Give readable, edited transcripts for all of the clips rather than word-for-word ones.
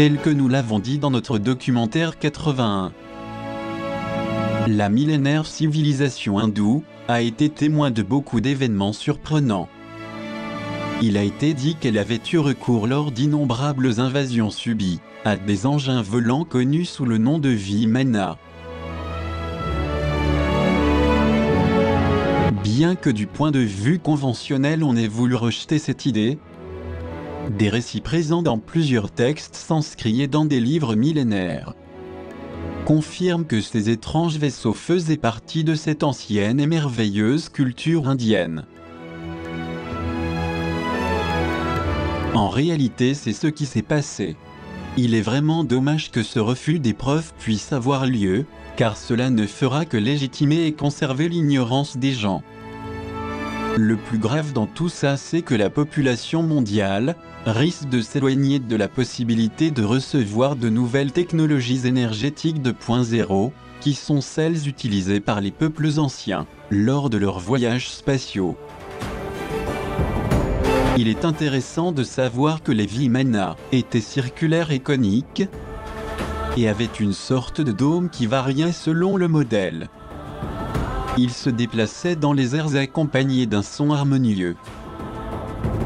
tel que nous l'avons dit dans notre documentaire 81. La millénaire civilisation hindoue a été témoin de beaucoup d'événements surprenants. Il a été dit qu'elle avait eu recours lors d'innombrables invasions subies à des engins volants connus sous le nom de Vimana. Bien que du point de vue conventionnel on ait voulu rejeter cette idée, des récits présents dans plusieurs textes sanscrits et dans des livres millénaires confirment que ces étranges vaisseaux faisaient partie de cette ancienne et merveilleuse culture indienne. En réalité, c'est ce qui s'est passé. Il est vraiment dommage que ce refus des preuves puisse avoir lieu, car cela ne fera que légitimer et conserver l'ignorance des gens. Le plus grave dans tout ça, c'est que la population mondiale risque de s'éloigner de la possibilité de recevoir de nouvelles technologies énergétiques 2.0, qui sont celles utilisées par les peuples anciens lors de leurs voyages spatiaux. Il est intéressant de savoir que les Vimana étaient circulaires et coniques et avaient une sorte de dôme qui variait selon le modèle. Ils se déplaçaient dans les airs accompagnés d'un son harmonieux.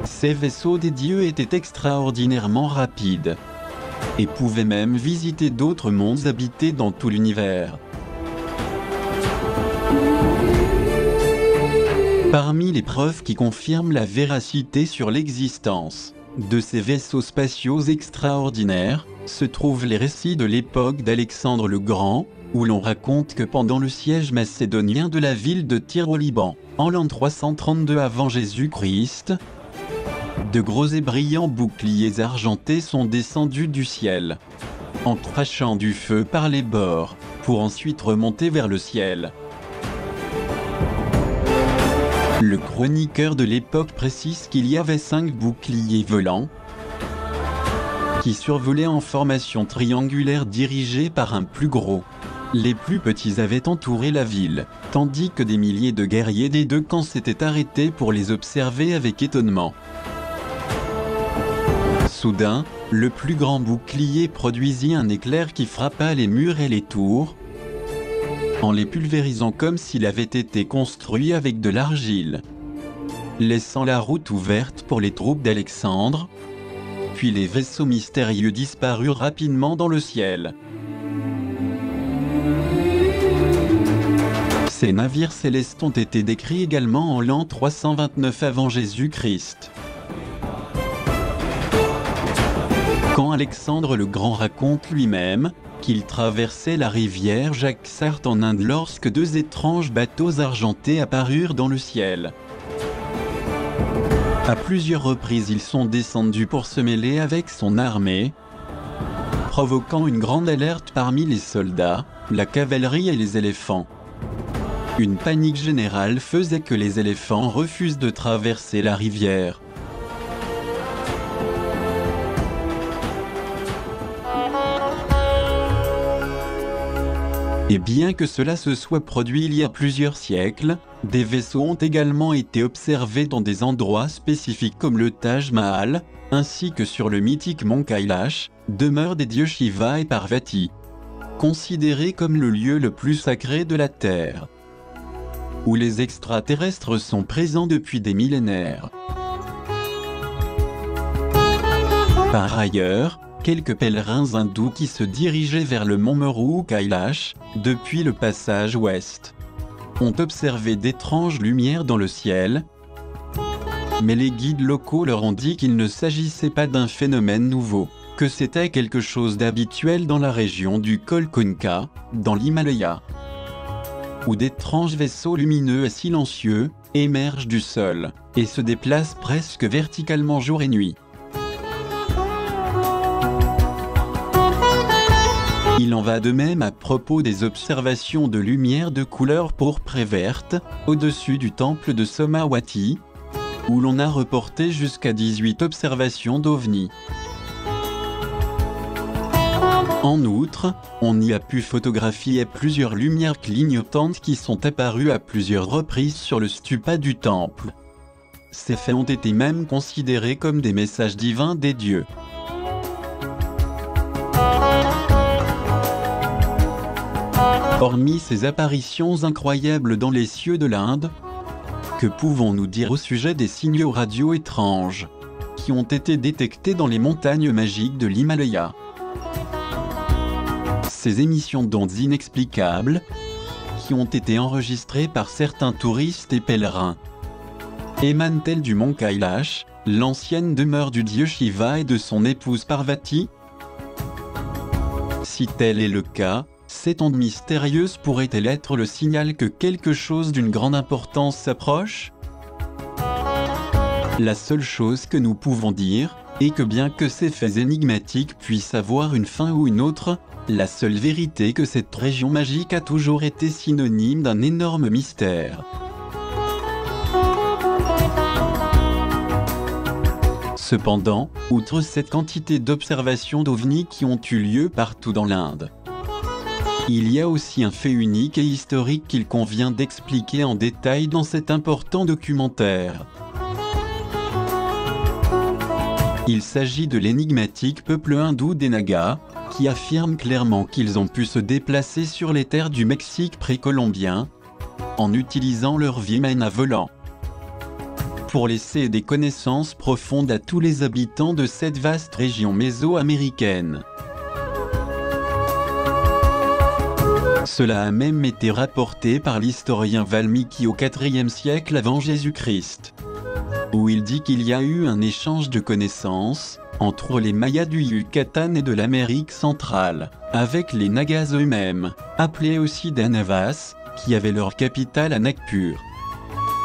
Ces vaisseaux des dieux étaient extraordinairement rapides et pouvaient même visiter d'autres mondes habités dans tout l'univers. Parmi les preuves qui confirment la véracité sur l'existence de ces vaisseaux spatiaux extraordinaires, se trouvent les récits de l'époque d'Alexandre le Grand, où l'on raconte que pendant le siège macédonien de la ville de Tyr au Liban, en l'an 332 avant Jésus-Christ, de gros et brillants boucliers argentés sont descendus du ciel, en crachant du feu par les bords, pour ensuite remonter vers le ciel. Le chroniqueur de l'époque précise qu'il y avait 5 boucliers volants qui survolaient en formation triangulaire dirigés par un plus gros. Les plus petits avaient entouré la ville, tandis que des milliers de guerriers des deux camps s'étaient arrêtés pour les observer avec étonnement. Soudain, le plus grand bouclier produisit un éclair qui frappa les murs et les tours, en les pulvérisant comme s'il avait été construit avec de l'argile, laissant la route ouverte pour les troupes d'Alexandre, puis les vaisseaux mystérieux disparurent rapidement dans le ciel. Ces navires célestes ont été décrits également en l'an 329 avant Jésus-Christ. Quand Alexandre le Grand raconte lui-même qu'il traversait la rivière Jaxart en Inde lorsque 2 étranges bateaux argentés apparurent dans le ciel. À plusieurs reprises, ils sont descendus pour se mêler avec son armée, provoquant une grande alerte parmi les soldats, la cavalerie et les éléphants. Une panique générale faisait que les éléphants refusent de traverser la rivière. Et bien que cela se soit produit il y a plusieurs siècles, des vaisseaux ont également été observés dans des endroits spécifiques comme le Taj Mahal, ainsi que sur le mythique mont Kailash, demeure des dieux Shiva et Parvati, considéré comme le lieu le plus sacré de la Terre, où les extraterrestres sont présents depuis des millénaires. Par ailleurs, quelques pèlerins hindous qui se dirigeaient vers le mont Meru Kailash, depuis le passage ouest, ont observé d'étranges lumières dans le ciel, mais les guides locaux leur ont dit qu'il ne s'agissait pas d'un phénomène nouveau, que c'était quelque chose d'habituel dans la région du col Konka, dans l'Himalaya, où d'étranges vaisseaux lumineux et silencieux émergent du sol et se déplacent presque verticalement jour et nuit. Il en va de même à propos des observations de lumière de couleur pourpre et verte au-dessus du temple de Somawati, où l'on a reporté jusqu'à 18 observations d'OVNI. En outre, on y a pu photographier plusieurs lumières clignotantes qui sont apparues à plusieurs reprises sur le stupa du temple. Ces faits ont été même considérés comme des messages divins des dieux. Hormis ces apparitions incroyables dans les cieux de l'Inde, que pouvons-nous dire au sujet des signaux radio étranges qui ont été détectés dans les montagnes magiques de l'Himalaya? Ces émissions d'ondes inexplicables qui ont été enregistrées par certains touristes et pèlerins émanent-elles du mont Kailash, l'ancienne demeure du dieu Shiva et de son épouse Parvati? Si tel est le cas, cette onde mystérieuse pourrait-elle être le signal que quelque chose d'une grande importance s'approche? La seule chose que nous pouvons dire est que bien que ces faits énigmatiques puissent avoir une fin ou une autre, la seule vérité est que cette région magique a toujours été synonyme d'un énorme mystère. Cependant, outre cette quantité d'observations d'OVNI qui ont eu lieu partout dans l'Inde, il y a aussi un fait unique et historique qu'il convient d'expliquer en détail dans cet important documentaire. Il s'agit de l'énigmatique peuple hindou des Nagas, qui affirme clairement qu'ils ont pu se déplacer sur les terres du Mexique précolombien en utilisant leur vimana volant pour laisser des connaissances profondes à tous les habitants de cette vaste région mésoaméricaine. Cela a même été rapporté par l'historien Valmiki au IVe siècle avant Jésus-Christ, où il dit qu'il y a eu un échange de connaissances entre les Mayas du Yucatan et de l'Amérique centrale, avec les Nagas eux-mêmes, appelés aussi des Navas, qui avaient leur capitale à Nagpur.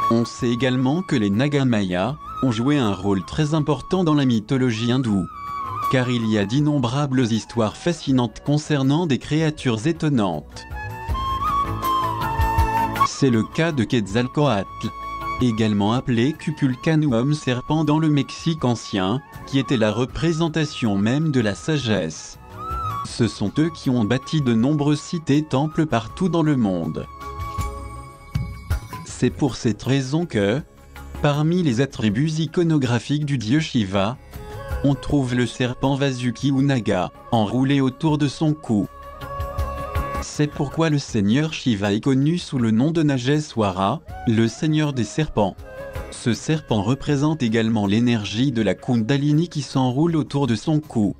On sait également que les Nagas mayas ont joué un rôle très important dans la mythologie hindoue, car il y a d'innombrables histoires fascinantes concernant des créatures étonnantes. C'est le cas de Quetzalcoatl, également appelé Kukulcán ou homme serpent dans le Mexique ancien, qui était la représentation même de la sagesse. Ce sont eux qui ont bâti de nombreuses cités-temples partout dans le monde. C'est pour cette raison que, parmi les attributs iconographiques du dieu Shiva, on trouve le serpent Vasuki ou Naga, enroulé autour de son cou. C'est pourquoi le seigneur Shiva est connu sous le nom de Nageswara, le seigneur des serpents. Ce serpent représente également l'énergie de la Kundalini qui s'enroule autour de son cou.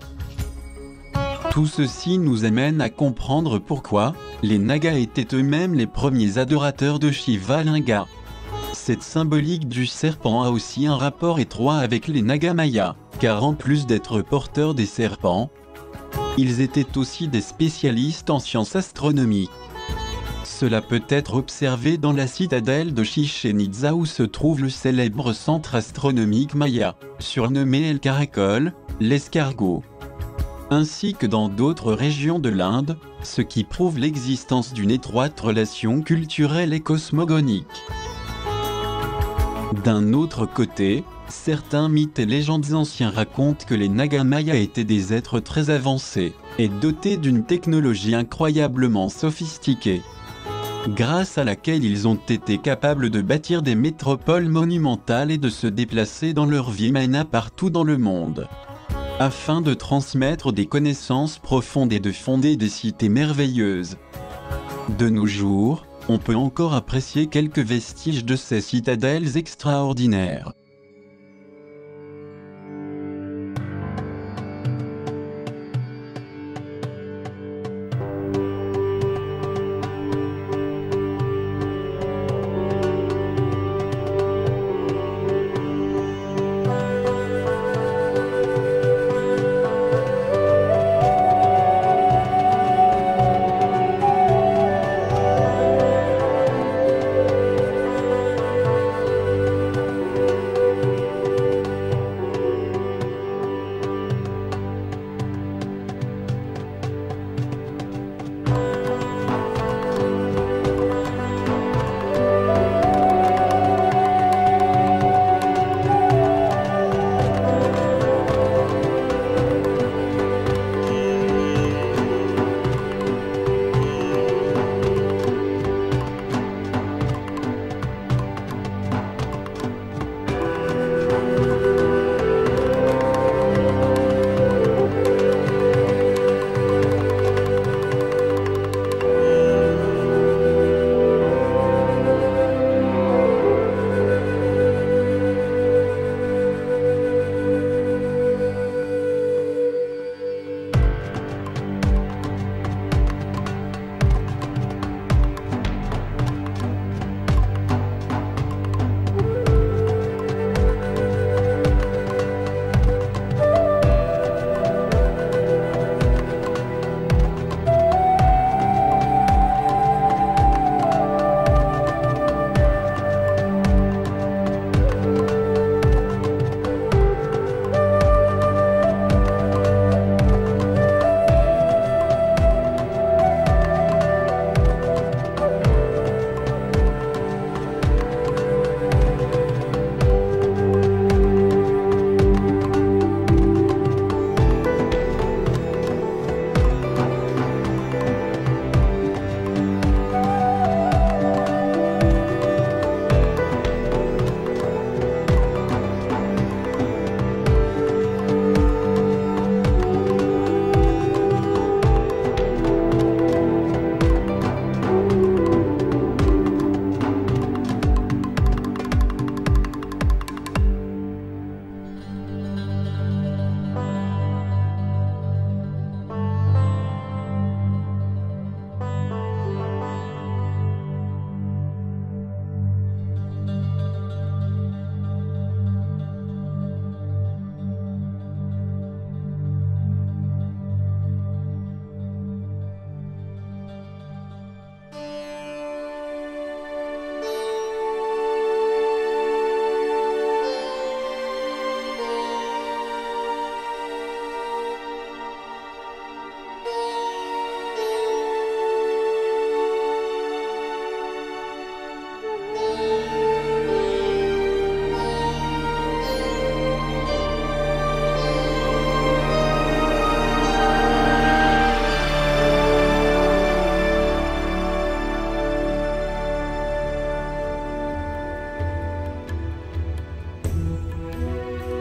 Tout ceci nous amène à comprendre pourquoi les Nagas étaient eux-mêmes les premiers adorateurs de Shiva Linga. Cette symbolique du serpent a aussi un rapport étroit avec les Nagas mayas, car en plus d'être porteurs des serpents, ils étaient aussi des spécialistes en sciences astronomiques. Cela peut être observé dans la citadelle de Chichén Itzá où se trouve le célèbre centre astronomique maya, surnommé El Caracol, l'escargot, ainsi que dans d'autres régions de l'Inde, ce qui prouve l'existence d'une étroite relation culturelle et cosmogonique. D'un autre côté, certains mythes et légendes anciens racontent que les Nagas mayas étaient des êtres très avancés et dotés d'une technologie incroyablement sophistiquée, grâce à laquelle ils ont été capables de bâtir des métropoles monumentales et de se déplacer dans leur vimana partout dans le monde, afin de transmettre des connaissances profondes et de fonder des cités merveilleuses. De nos jours, on peut encore apprécier quelques vestiges de ces citadelles extraordinaires.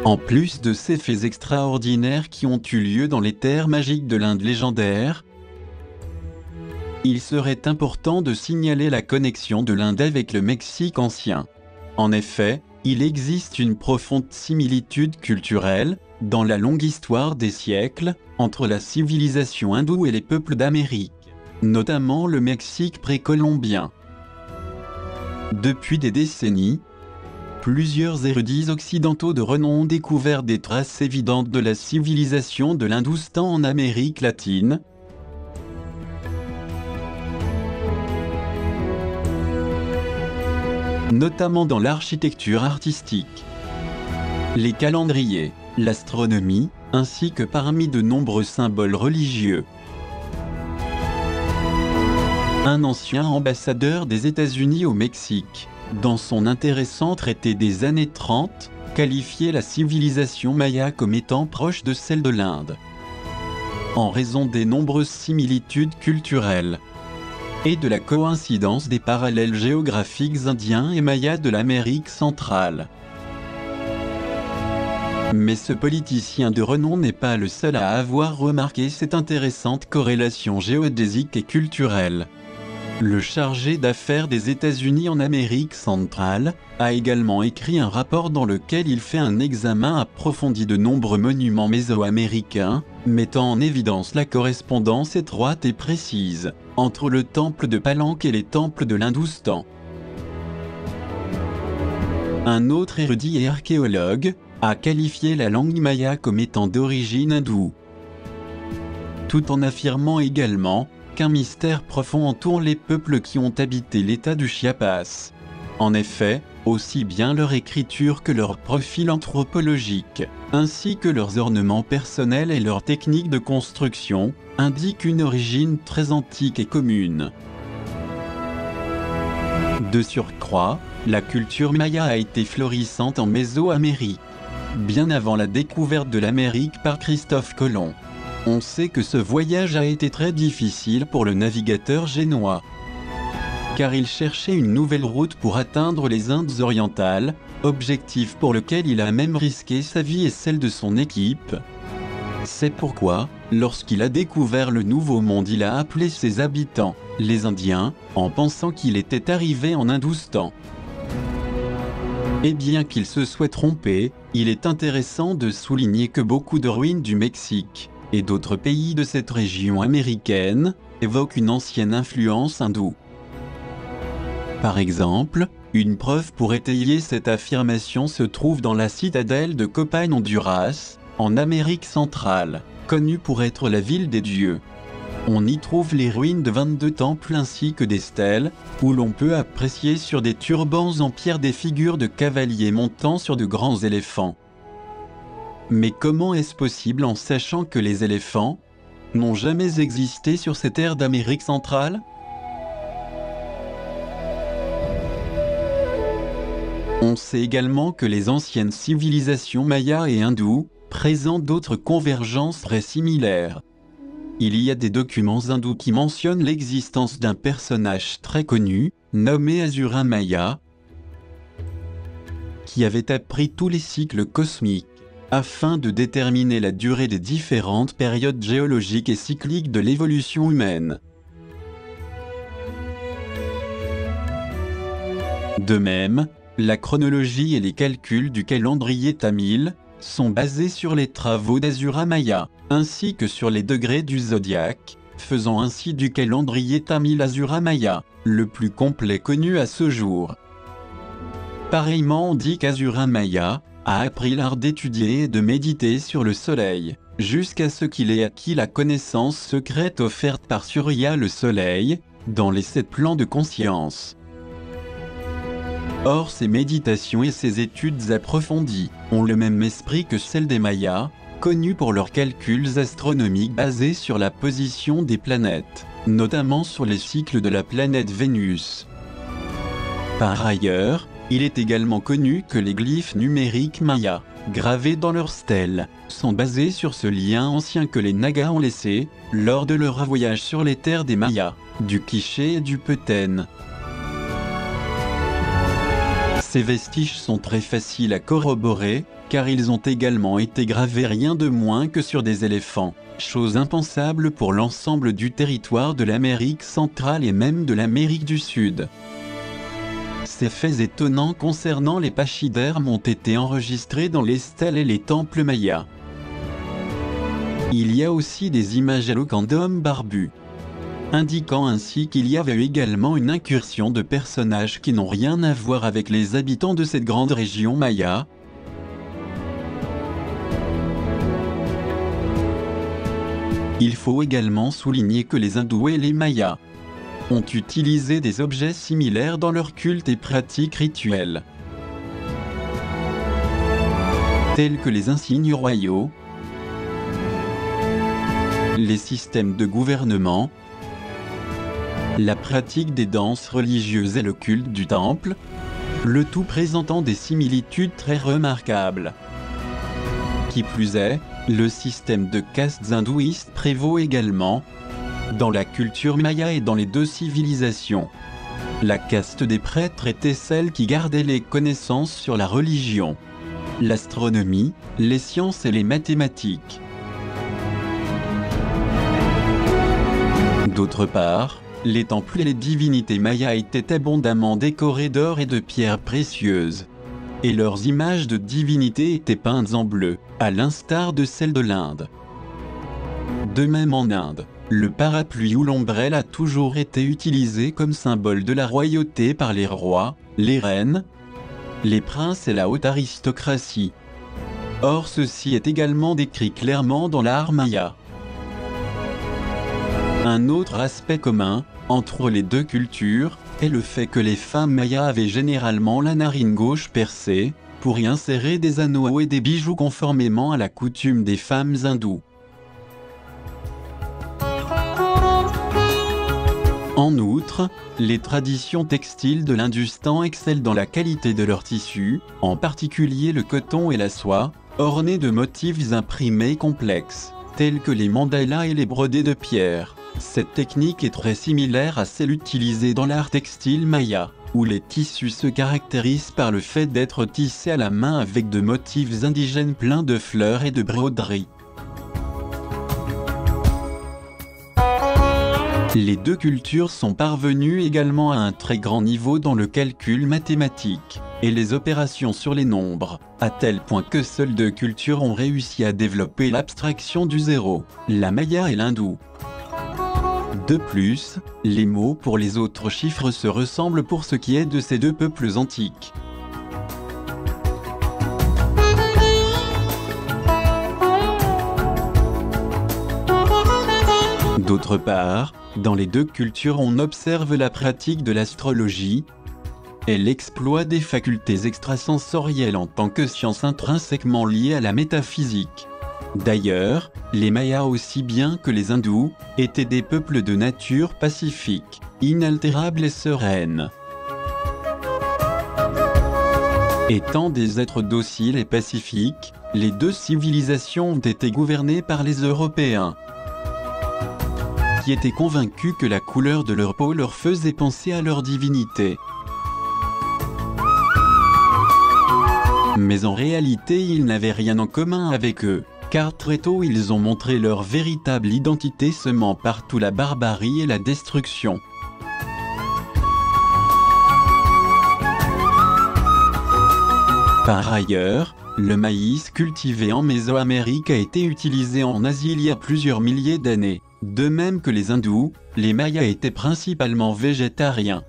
En plus de ces faits extraordinaires qui ont eu lieu dans les terres magiques de l'Inde légendaire, il serait important de signaler la connexion de l'Inde avec le Mexique ancien. En effet, il existe une profonde similitude culturelle, dans la longue histoire des siècles, entre la civilisation hindoue et les peuples d'Amérique, notamment le Mexique précolombien. Depuis des décennies, plusieurs érudits occidentaux de renom ont découvert des traces évidentes de la civilisation de l'Hindoustan en Amérique latine, notamment dans l'architecture artistique, les calendriers, l'astronomie, ainsi que parmi de nombreux symboles religieux. Un ancien ambassadeur des États-Unis au Mexique, dans son intéressant traité des années 30, qualifiait la civilisation maya comme étant proche de celle de l'Inde, en raison des nombreuses similitudes culturelles et de la coïncidence des parallèles géographiques indiens et mayas de l'Amérique centrale. Mais ce politicien de renom n'est pas le seul à avoir remarqué cette intéressante corrélation géodésique et culturelle. Le chargé d'affaires des États-Unis en Amérique centrale a également écrit un rapport dans lequel il fait un examen approfondi de nombreux monuments mésoaméricains, mettant en évidence la correspondance étroite et précise entre le temple de Palenque et les temples de l'Hindoustan. Un autre érudit et archéologue a qualifié la langue maya comme étant d'origine hindoue, tout en affirmant également qu'un mystère profond entoure les peuples qui ont habité l'état du Chiapas. En effet, aussi bien leur écriture que leur profil anthropologique, ainsi que leurs ornements personnels et leurs techniques de construction, indiquent une origine très antique et commune. De surcroît, la culture maya a été florissante en Mésoamérique, bien avant la découverte de l'Amérique par Christophe Colomb. On sait que ce voyage a été très difficile pour le navigateur génois, car il cherchait une nouvelle route pour atteindre les Indes orientales, objectif pour lequel il a même risqué sa vie et celle de son équipe. C'est pourquoi, lorsqu'il a découvert le Nouveau Monde, il a appelé ses habitants les Indiens, en pensant qu'il était arrivé en Hindoustan. Et bien qu'il se soit trompé, il est intéressant de souligner que beaucoup de ruines du Mexique et d'autres pays de cette région américaine évoquent une ancienne influence hindoue. Par exemple, une preuve pour étayer cette affirmation se trouve dans la citadelle de Copan, Honduras, en Amérique centrale, connue pour être la ville des dieux. On y trouve les ruines de 22 temples ainsi que des stèles, où l'on peut apprécier sur des turbans en pierre des figures de cavaliers montant sur de grands éléphants. Mais comment est-ce possible en sachant que les éléphants n'ont jamais existé sur cette terre d'Amérique centrale ? On sait également que les anciennes civilisations mayas et hindoues présentent d'autres convergences très similaires. Il y a des documents hindous qui mentionnent l'existence d'un personnage très connu, nommé Asura Maya, qui avait appris tous les cycles cosmiques, afin de déterminer la durée des différentes périodes géologiques et cycliques de l'évolution humaine. De même, la chronologie et les calculs du calendrier tamil sont basés sur les travaux d'Asura Maya, ainsi que sur les degrés du zodiaque, faisant ainsi du calendrier tamil Asura Maya le plus complet connu à ce jour. Pareillement, on dit qu'Asura Maya a appris l'art d'étudier et de méditer sur le soleil, jusqu'à ce qu'il ait acquis la connaissance secrète offerte par Surya le soleil, dans les 7 plans de conscience. Or, ces méditations et ces études approfondies ont le même esprit que celles des Mayas, connus pour leurs calculs astronomiques basés sur la position des planètes, notamment sur les cycles de la planète Vénus. Par ailleurs, il est également connu que les glyphes numériques mayas, gravés dans leurs stèles, sont basés sur ce lien ancien que les Nagas ont laissé lors de leur voyage sur les terres des Mayas, du Quiché et du Petén. Ces vestiges sont très faciles à corroborer, car ils ont également été gravés rien de moins que sur des éléphants, chose impensable pour l'ensemble du territoire de l'Amérique centrale et même de l'Amérique du Sud. Ces faits étonnants concernant les pachydermes ont été enregistrés dans les stèles et les temples mayas. Il y a aussi des images éloquentes d'hommes barbus, indiquant ainsi qu'il y avait également une incursion de personnages qui n'ont rien à voir avec les habitants de cette grande région maya. Il faut également souligner que les hindous et les mayas ont utilisé des objets similaires dans leur culte et pratiques rituelles, tels que les insignes royaux, les systèmes de gouvernement, la pratique des danses religieuses et le culte du temple, le tout présentant des similitudes très remarquables. Qui plus est, le système de castes hindouistes prévaut également dans la culture maya et dans les deux civilisations. La caste des prêtres était celle qui gardait les connaissances sur la religion, l'astronomie, les sciences et les mathématiques. D'autre part, les temples et les divinités mayas étaient abondamment décorés d'or et de pierres précieuses, et leurs images de divinités étaient peintes en bleu, à l'instar de celles de l'Inde. De même en Inde, le parapluie ou l'ombrelle a toujours été utilisé comme symbole de la royauté par les rois, les reines, les princes et la haute aristocratie. Or ceci est également décrit clairement dans l'art maya. Un autre aspect commun entre les deux cultures est le fait que les femmes mayas avaient généralement la narine gauche percée pour y insérer des anneaux et des bijoux conformément à la coutume des femmes hindoues. En outre, les traditions textiles de l'Hindustan excellent dans la qualité de leurs tissus, en particulier le coton et la soie, ornés de motifs imprimés complexes, tels que les mandalas et les brodés de pierre. Cette technique est très similaire à celle utilisée dans l'art textile maya, où les tissus se caractérisent par le fait d'être tissés à la main avec de motifs indigènes pleins de fleurs et de broderies. Les deux cultures sont parvenues également à un très grand niveau dans le calcul mathématique et les opérations sur les nombres, à tel point que seules deux cultures ont réussi à développer l'abstraction du zéro, la maya et l'hindou. De plus, les mots pour les autres chiffres se ressemblent pour ce qui est de ces deux peuples antiques. D'autre part, dans les deux cultures on observe la pratique de l'astrologie et l'exploit des facultés extrasensorielles en tant que science intrinsèquement liée à la métaphysique. D'ailleurs, les Mayas aussi bien que les Hindous étaient des peuples de nature pacifique, inaltérables et sereine. Étant des êtres dociles et pacifiques, les deux civilisations ont été gouvernées par les Européens, qui étaient convaincus que la couleur de leur peau leur faisait penser à leur divinité. Mais en réalité, ils n'avaient rien en commun avec eux, car très tôt ils ont montré leur véritable identité semant partout la barbarie et la destruction. Par ailleurs, le maïs cultivé en Mésoamérique a été utilisé en Asie il y a plusieurs milliers d'années. De même que les hindous, les mayas étaient principalement végétariens.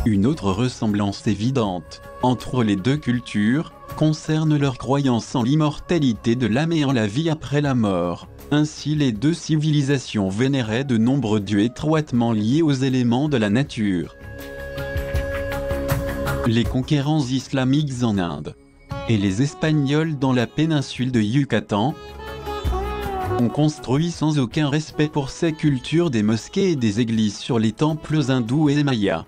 Une autre ressemblance évidente entre les deux cultures concerne leur croyance en l'immortalité de l'âme et en la vie après la mort. Ainsi, les deux civilisations vénéraient de nombreux dieux étroitement liés aux éléments de la nature. Les conquérants islamiques en Inde et les Espagnols dans la péninsule de Yucatan ont construit sans aucun respect pour ces cultures des mosquées et des églises sur les temples hindous et mayas,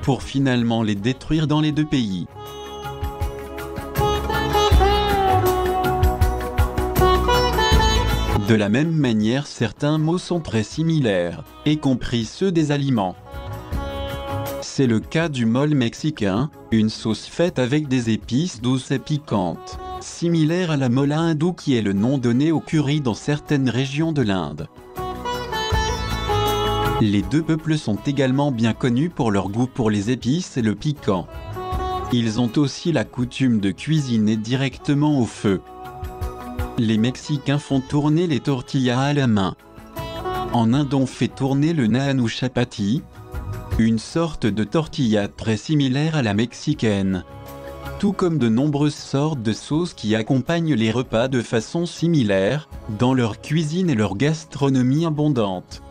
pour finalement les détruire dans les deux pays. De la même manière, certains mots sont très similaires, y compris ceux des aliments. C'est le cas du mole mexicain, une sauce faite avec des épices douces et piquantes, similaire à la mola hindoue qui est le nom donné au curry dans certaines régions de l'Inde. Les deux peuples sont également bien connus pour leur goût pour les épices et le piquant. Ils ont aussi la coutume de cuisiner directement au feu. Les Mexicains font tourner les tortillas à la main. En Inde, on fait tourner le naan ou chapati, une sorte de tortilla très similaire à la mexicaine. Tout comme de nombreuses sortes de sauces qui accompagnent les repas de façon similaire, dans leur cuisine et leur gastronomie abondante.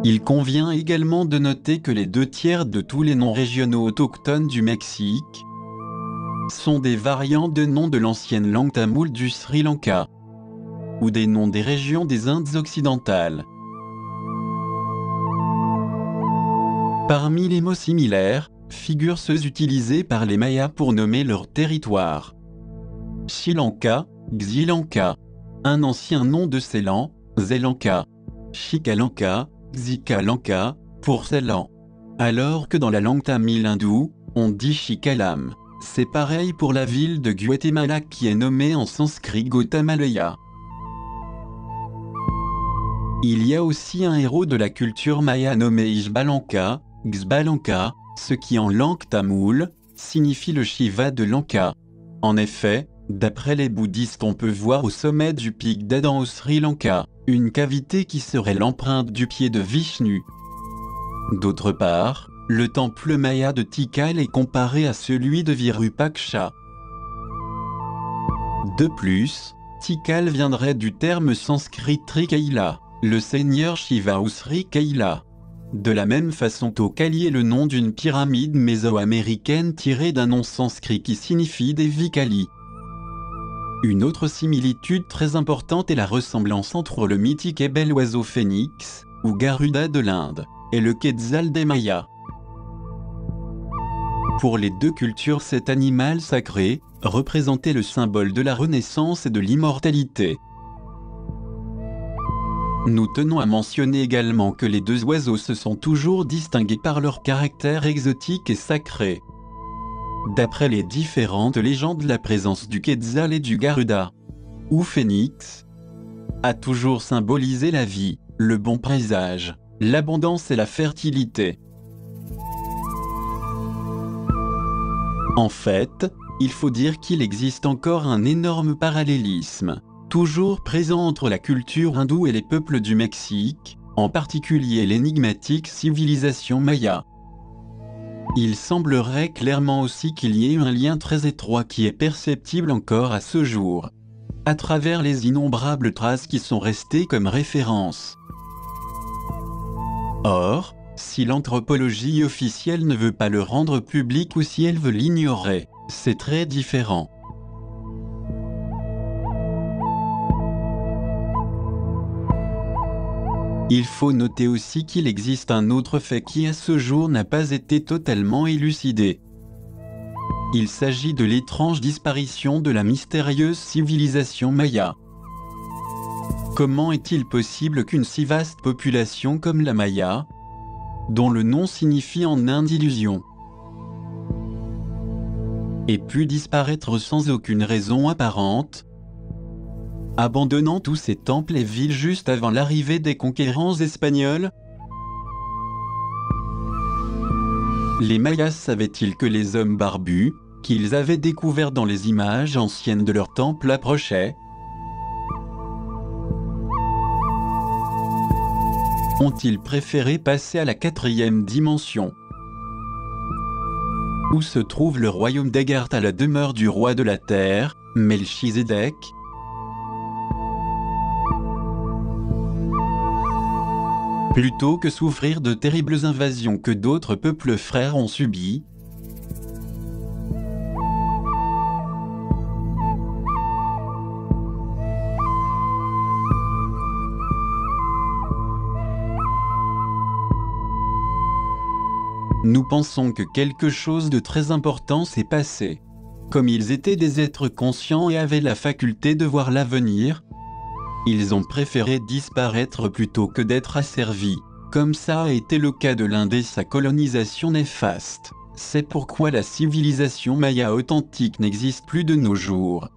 Il convient également de noter que les 2/3 de tous les noms régionaux autochtones du Mexique sont des variantes de noms de l'ancienne langue tamoule du Sri Lanka ou des noms des régions des Indes occidentales. Parmi les mots similaires, figurent ceux utilisés par les Mayas pour nommer leur territoire. Sri Lanka, Xilanka, un ancien nom de Ceylan, Zelanka, Chikalanka, Xikalanka, pour Ceylan. Alors que dans la langue tamile hindoue, on dit Chikalam. C'est pareil pour la ville de Guatemala qui est nommée en sanskrit Gautamalaya. Il y a aussi un héros de la culture maya nommé Ixbalanka, Xbalanka, ce qui en langue tamoule, signifie le Shiva de Lanka. En effet, d'après les bouddhistes, on peut voir au sommet du pic d'Adam au Sri Lanka, une cavité qui serait l'empreinte du pied de Vishnu. D'autre part, le temple maya de Tikal est comparé à celui de Virupaksha. De plus, Tikal viendrait du terme sanskrit Trikaila, le seigneur Shiva ou Sri Kaila. De la même façon, Tokali est le nom d'une pyramide mésoaméricaine tirée d'un nom sanskrit qui signifie Devi Kali. Une autre similitude très importante est la ressemblance entre le mythique et bel oiseau phénix, ou Garuda de l'Inde, est le Quetzal des Mayas. Pour les deux cultures, cet animal sacré représentait le symbole de la renaissance et de l'immortalité. Nous tenons à mentionner également que les deux oiseaux se sont toujours distingués par leur caractère exotique et sacré. D'après les différentes légendes, la présence du Quetzal et du Garuda, ou phénix, a toujours symbolisé la vie, le bon présage, l'abondance et la fertilité. En fait, il faut dire qu'il existe encore un énorme parallélisme, toujours présent entre la culture hindoue et les peuples du Mexique, en particulier l'énigmatique civilisation maya. Il semblerait clairement aussi qu'il y ait un lien très étroit qui est perceptible encore à ce jour, à travers les innombrables traces qui sont restées comme référence. Or, si l'anthropologie officielle ne veut pas le rendre public ou si elle veut l'ignorer, c'est très différent. Il faut noter aussi qu'il existe un autre fait qui à ce jour n'a pas été totalement élucidé. Il s'agit de l'étrange disparition de la mystérieuse civilisation maya. Comment est-il possible qu'une si vaste population comme la Maya, dont le nom signifie en Inde illusion, ait pu disparaître sans aucune raison apparente, abandonnant tous ces temples et villes juste avant l'arrivée des conquérants espagnols? Les Mayas savaient-ils que les hommes barbus, qu'ils avaient découverts dans les images anciennes de leurs temples, approchaient? Ont-ils préféré passer à la 4e dimension? Où se trouve le royaume d'Agartha, la demeure du roi de la terre, Melchizedek? Plutôt que souffrir de terribles invasions que d'autres peuples frères ont subies, nous pensons que quelque chose de très important s'est passé. Comme ils étaient des êtres conscients et avaient la faculté de voir l'avenir, ils ont préféré disparaître plutôt que d'être asservis, comme ça a été le cas de l'Inde et sa colonisation néfaste. C'est pourquoi la civilisation maya authentique n'existe plus de nos jours.